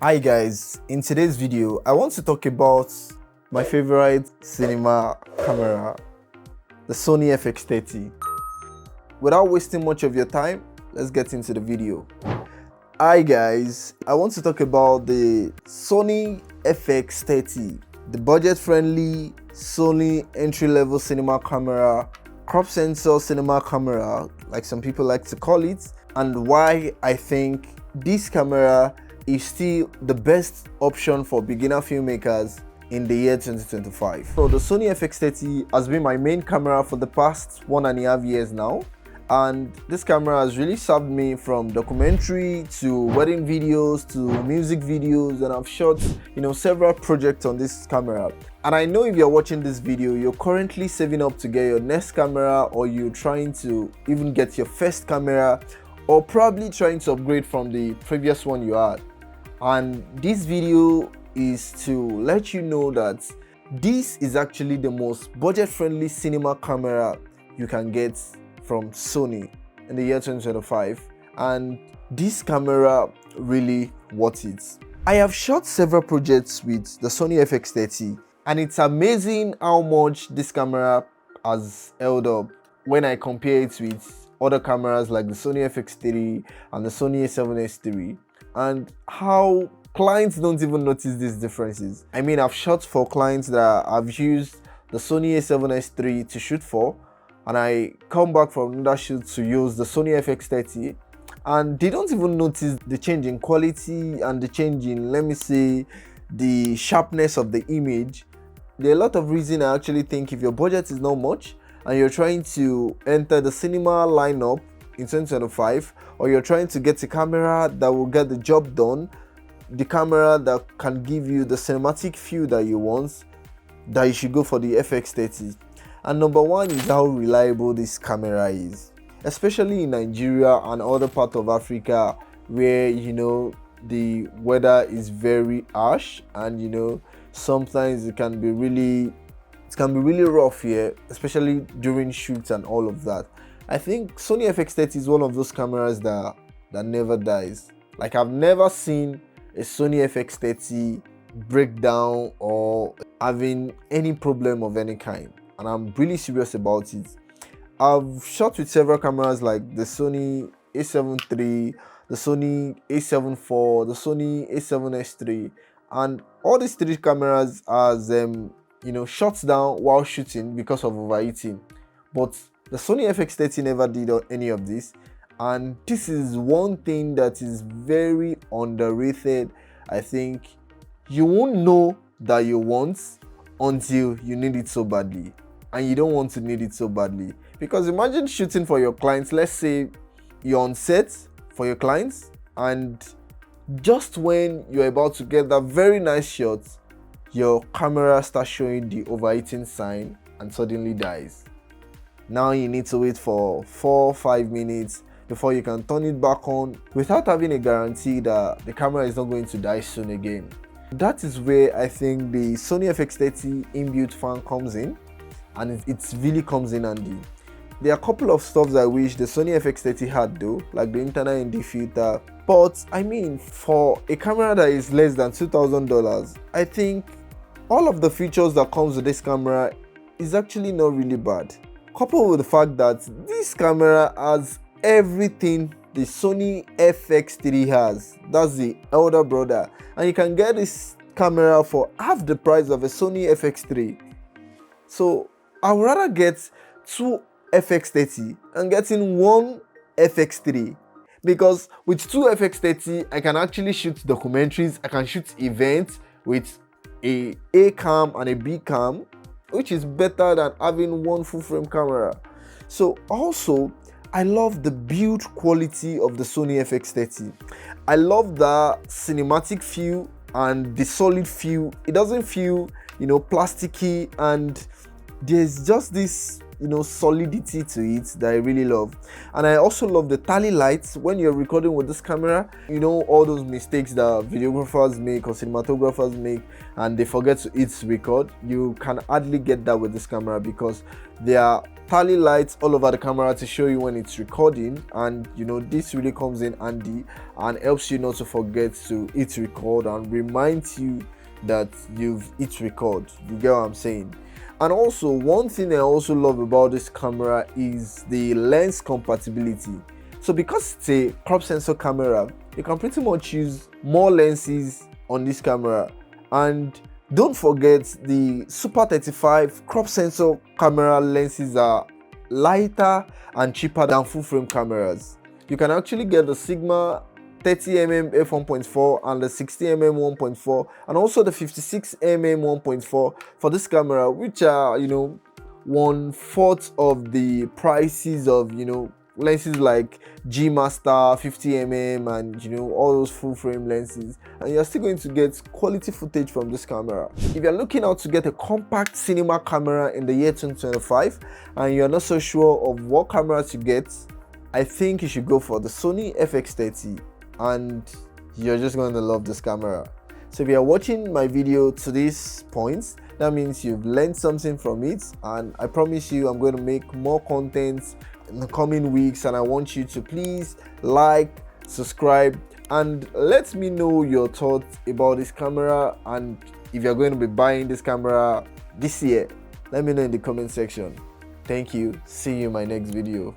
Hi guys, in today's video I want to talk about my favorite cinema camera, the Sony FX30. Without wasting much of your time, let's get into the video. Hi guys, I want to talk about the Sony FX30, the budget-friendly Sony entry-level cinema camera, crop sensor cinema camera, like some people like to call it, and why I think this camera is still the best option for beginner filmmakers in the year 2025. So the Sony FX30 has been my main camera for the past 1.5 years now, and this camera has really served me from documentary to wedding videos to music videos, and I've shot several projects on this camera. And I know if you're watching this video, you're currently saving up to get your next camera, or you're trying to even get your first camera, or probably trying to upgrade from the previous one you had. And this video is to let you know that this is actually the most budget-friendly cinema camera you can get from Sony in the year 2025, and this camera really worth it. I have shot several projects with the Sony FX30, and it's amazing how much this camera has held up when I compare it with other cameras like the Sony FX30 and the Sony A7S III, and how clients don't even notice these differences. I mean, I've shot for clients that I've used the Sony A7S III to shoot for, and I come back from another shoot to use the Sony FX30, and they don't even notice the change in quality and the change in, let me say, the sharpness of the image. There are a lot of reasons. I actually think if your budget is not much and you're trying to enter the cinema lineup in 2025, or you're trying to get a camera that will get the job done, the camera that can give you the cinematic feel that you want, that you should go for the FX30. And number one is how reliable this camera is, especially in Nigeria and other parts of Africa where the weather is very harsh, and sometimes it can be really rough here, especially during shoots and all of that. I think Sony FX30 is one of those cameras that never dies. Like, I've never seen a Sony FX30 break down or having any problem of any kind, and I'm really serious about it. I've shot with several cameras like the Sony A7 III, the Sony A7 IV, the Sony A7S III, and all these three cameras has shuts down while shooting because of overheating. But the Sony FX30 never did any of this, and this is one thing that is very underrated. I think you won't know that you want until you need it so badly, and you don't want to need it so badly. Because imagine shooting for your clients. Let's say you're on set for your clients, and just when you're about to get that very nice shot, your camera starts showing the overheating sign and suddenly dies. Now you need to wait for 4-5 minutes before you can turn it back on without having a guarantee that the camera is not going to die soon again. That is where I think the Sony FX30 inbuilt fan comes in, and it really comes in handy. There are a couple of stuff I wish the Sony FX30 had though, like the internal ND filter, but I mean, for a camera that is less than $2,000, I think all of the features that comes with this camera is actually not really bad. Coupled with the fact that this camera has everything the Sony FX3 has. That's the elder brother, and you can get this camera for half the price of a Sony FX3. So I would rather get two FX30 and getting one FX3, because with two FX30 I can actually shoot documentaries, I can shoot events with a cam and a B cam, which is better than having one full frame camera. So also, I love the build quality of the Sony FX30. I love the cinematic feel and the solid feel. It doesn't feel plasticky, and there's just this solidity to it that I really love. And I also love the tally lights when you're recording with this camera. All those mistakes that videographers make or cinematographers make, and they forget to hit record, you can hardly get that with this camera, because there are tally lights all over the camera to show you when it's recording, and you know, this really comes in handy and helps you not to forget to hit record and reminds you that you've hit record. You get what I'm saying? And also, one thing I also love about this camera is the lens compatibility. So because it's a crop sensor camera, you can pretty much use more lenses on this camera. And don't forget, the Super 35 crop sensor camera lenses are lighter and cheaper than full frame cameras. You can actually get the Sigma 30mm f1.4 and the 60mm 1.4 and also the 56mm 1.4 for this camera, which are, you know, 1/4 of the prices of, you know, lenses like G Master 50mm and, you know, all those full frame lenses, and you're still going to get quality footage from this camera. If you're looking out to get a compact cinema camera in the year 2025 and you're not so sure of what camera to get, I think you should go for the Sony FX30, and you're just going to love this camera. So if you're watching my video to this point, that means you've learned something from it, and I promise you I'm going to make more content in the coming weeks, and I want you to please like, subscribe, and let me know your thoughts about this camera. And if you're going to be buying this camera this year, let me know in the comment section. Thank you. See you in my next video.